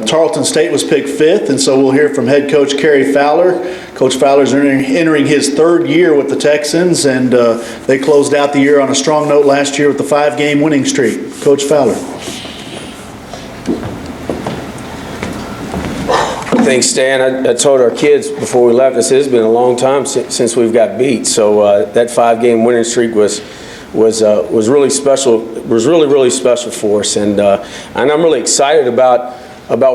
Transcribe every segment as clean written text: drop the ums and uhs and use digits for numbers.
Tarleton State was picked 5th, and so we'll hear from head coach Cary Fowler. Coach Fowler's entering his 3rd year with the Texans, and they closed out the year on a strong note last year with the 5-game winning streak. Coach Fowler. Thanks, Stan. I told our kids before we left, I said it's been a long time since we've got beat. So that 5-game winning streak was really special. Was really special for us, and I'm really excited about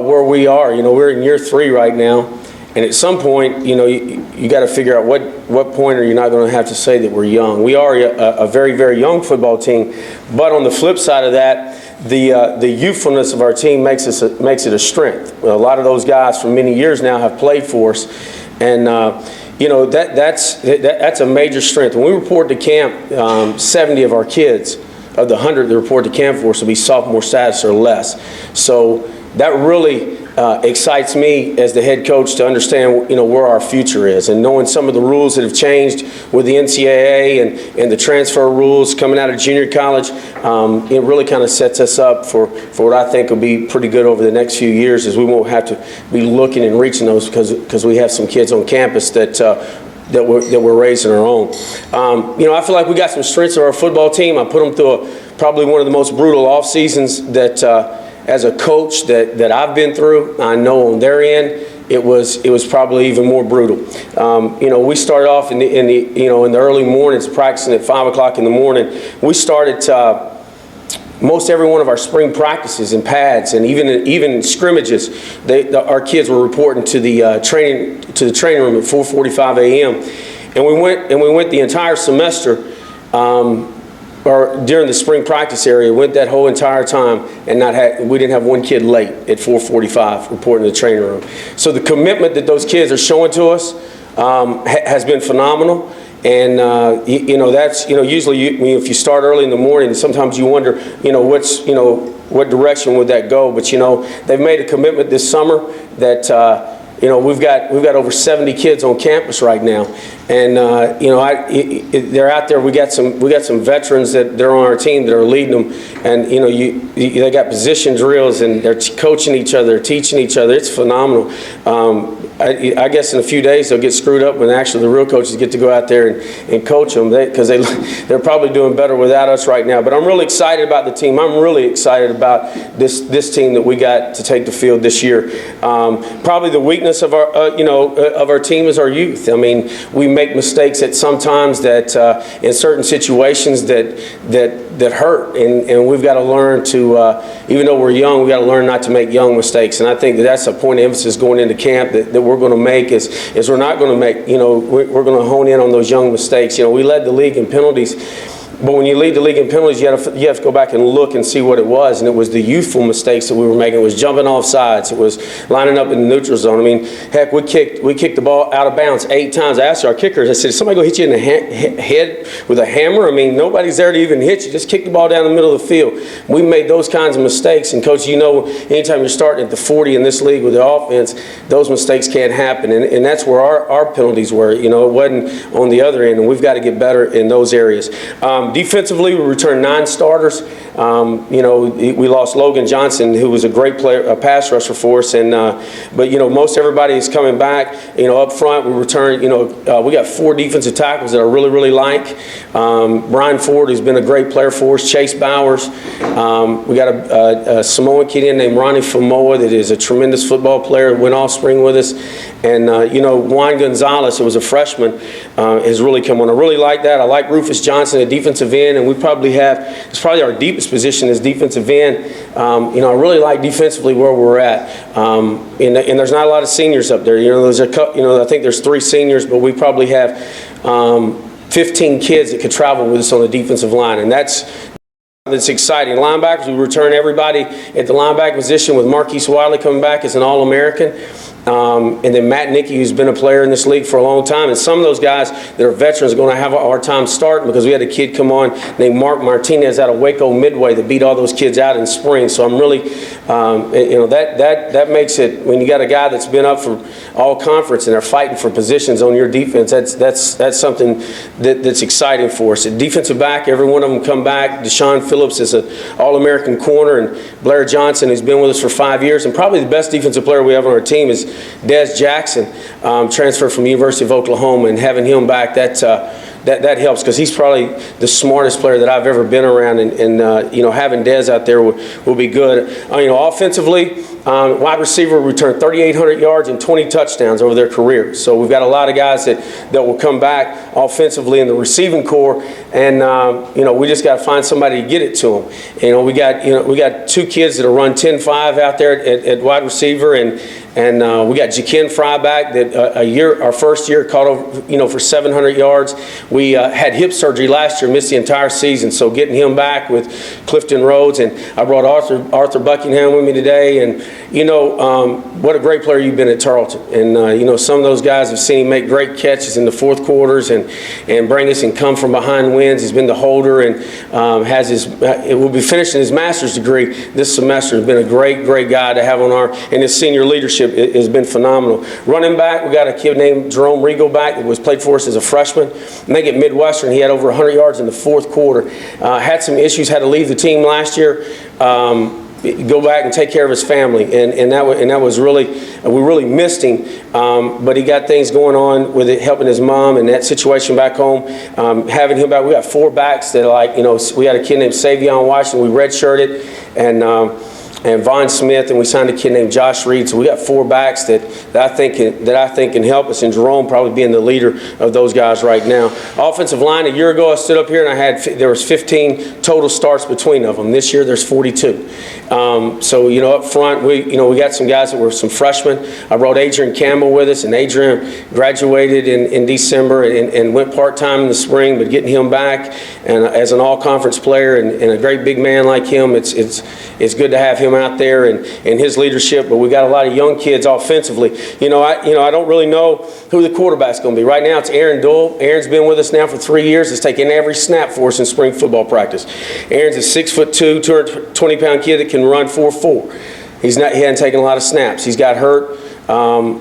where we are. You know, we're in year 3 right now, and at some point, you know, you got to figure out what point are you not going to have to say that we're young. We are a very young football team, but on the flip side of that, the youthfulness of our team makes it a strength. A lot of those guys for many years now have played for us, and you know, that's a major strength. When we report to camp, 70 of our kids, of the 100 that report to camp for us, will be sophomore status or less. So that really excites me as the head coach to understand, you know, where our future is, and knowing some of the rules that have changed with the NCAA and the transfer rules coming out of junior college. It really kind of sets us up for what I think will be pretty good over the next few years, as we won't have to be looking and reaching those because we have some kids on campus that we're raising our own. You know, I feel like we got some strengths of our football team. I put them through probably one of the most brutal off seasons that as a coach that I've been through. I know on their end it was probably even more brutal. You know, we started off in the early mornings practicing at 5 o'clock in the morning. We started most every one of our spring practices and pads, and even scrimmages, our kids were reporting to the training room at 4:45 a.m. And we went the entire semester, or during the spring practice area, went that whole entire time, and we didn't have one kid late at 4:45 reporting to the training room. So the commitment that those kids are showing to us has been phenomenal. And you know, that's, you know, usually if you start early in the morning, sometimes you wonder, you know, what direction would that go? But you know, they've made a commitment this summer that you know, we've got over 70 kids on campus right now, and you know, they're out there. We got some veterans that they're on our team that are leading them, and you know, they got position drills, and they're coaching each other, they're teaching each other. It's phenomenal. I guess in a few days they'll get screwed up when actually the real coaches get to go out there and coach them, because they're probably doing better without us right now. But I'm really excited about the team. I'm really excited about this team that we got to take the field this year. Probably the weakness of our of our team is our youth. I mean, we make mistakes at sometimes that in certain situations that hurt, and we've got to learn to even though we're young, we got to learn not to make young mistakes. And I think that's a point of emphasis going into camp that we're going to make is we're not going to make, you know, we're going to hone in on those young mistakes. You know, we led the league in penalties. But when you lead the league in penalties, you have to go back and look and see what it was. And it was the youthful mistakes that we were making. It was jumping off sides. It was lining up in the neutral zone. I mean, heck, we kicked the ball out of bounds 8 times. I asked our kickers, I said, is somebody going to hit you in the head with a hammer? I mean, nobody's there to even hit you. Just kick the ball down the middle of the field. We made those kinds of mistakes. And, Coach, you know, anytime you're starting at the 40 in this league with the offense, those mistakes can't happen. And that's where our penalties were. You know, it wasn't on the other end. And we've got to get better in those areas. Defensively, we returned 9 starters. You know, we lost Logan Johnson, who was a great player, a pass rusher for us. And but you know, most everybody is coming back. You know, up front, we returned. You know, we got 4 defensive tackles that I really like. Brian Ford, who's been a great player for us. Chase Bowers. We got a Samoan kid in named Ronnie Famoa that is a tremendous football player. Went all spring with us. And you know, Juan Gonzalez, who was a freshman, has really come on. I really like that. I like Rufus Johnson at defensive end, and we probably have, it's probably our deepest position is defensive end. You know, I really like defensively where we're at. And there's not a lot of seniors up there. You know, I think there's 3 seniors, but we probably have 15 kids that could travel with us on the defensive line, and that's exciting. Linebackers, we return everybody at the linebacker position with Marquise Wiley coming back as an All-American. and then Matt Nickey, who's been a player in this league for a long time. And some of those guys that are veterans are going to have a hard time starting because we had a kid come on named Mark Martinez out of Waco Midway that beat all those kids out in spring. So I'm really, that makes it, when you got a guy that's been up for all conference and they're fighting for positions on your defense, that's something that's exciting for us. At defensive back, every one of them come back. Deshaun Phillips is an All-American corner, and Blair Johnson, who's been with us for 5 years, and probably the best defensive player we have on our team is Des Jackson, transferred from the University of Oklahoma, and having him back, that helps because he's probably the smartest player that I've ever been around, and having Des out there will be good. Offensively, wide receiver returned 3,800 yards and 20 touchdowns over their career. So we've got a lot of guys that will come back offensively in the receiving corps, and we just got to find somebody to get it to them. We got 2 kids that'll run 10-5 out there at wide receiver, and we got Jaquin Fry back that our first year caught over for 700 yards. We had hip surgery last year, missed the entire season, so getting him back with Clifton Rhodes, and I brought Arthur Buckingham with me today, and what a great player you've been at Tarleton, and some of those guys have seen him make great catches in the fourth quarters and bring us and come from behind wins. He's been the holder and will be finishing his master's degree this semester. Has been a great guy to have on and his senior leadership has been phenomenal. Running back, we got a kid named Jerome Regal back that played for us as a freshman. I think at Midwestern he had over 100 yards in the fourth quarter. Had some issues, had to leave the team last year. Go back and take care of his family, and that was really, we really missed him, but he got things going on with it, helping his mom and that situation back home. Having him back, we got 4 backs that we had a kid named Savion Washington, we redshirted, and Von Smith, and we signed a kid named Josh Reed. So we got 4 backs that I think can help us, and Jerome probably being the leader of those guys right now. Offensive line, a year ago I stood up here and there was 15 total starts between of them. This year there's 42. So up front we got some guys that were some freshmen. I brought Adrian Campbell with us, and Adrian graduated in December and went part-time in the spring, but getting him back and as an all-conference player and a great big man like him, it's good to have him out there and his leadership. But we got a lot of young kids offensively. I don't really know who the quarterback's going to be. Right now it's Aaron Dull. Aaron's been with us now for 3 years. He's taken every snap for us in spring football practice. Aaron's a 6'2", 220-pound kid that can run 4.4. He hadn't taken a lot of snaps. He's got hurt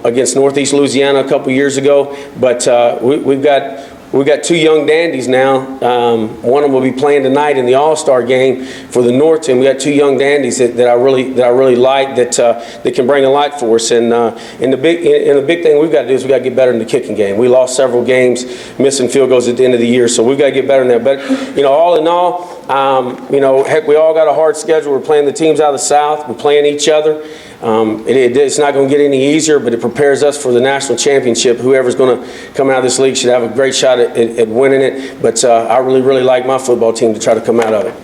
against Northeast Louisiana a couple years ago, but we've got 2 young dandies now. One of them will be playing tonight in the All-Star game for the North team. We got 2 young dandies that I really like that can bring a lot for us. And the big thing we've got to do is we got to get better in the kicking game. We lost several games missing field goals at the end of the year, so we've got to get better in that. But all in all, heck, we all got a hard schedule. We're playing the teams out of the South. We're playing each other. It's not going to get any easier, but it prepares us for the national championship. Whoever's going to come out of this league should have a great shot at winning it. But I really like my football team to try to come out of it.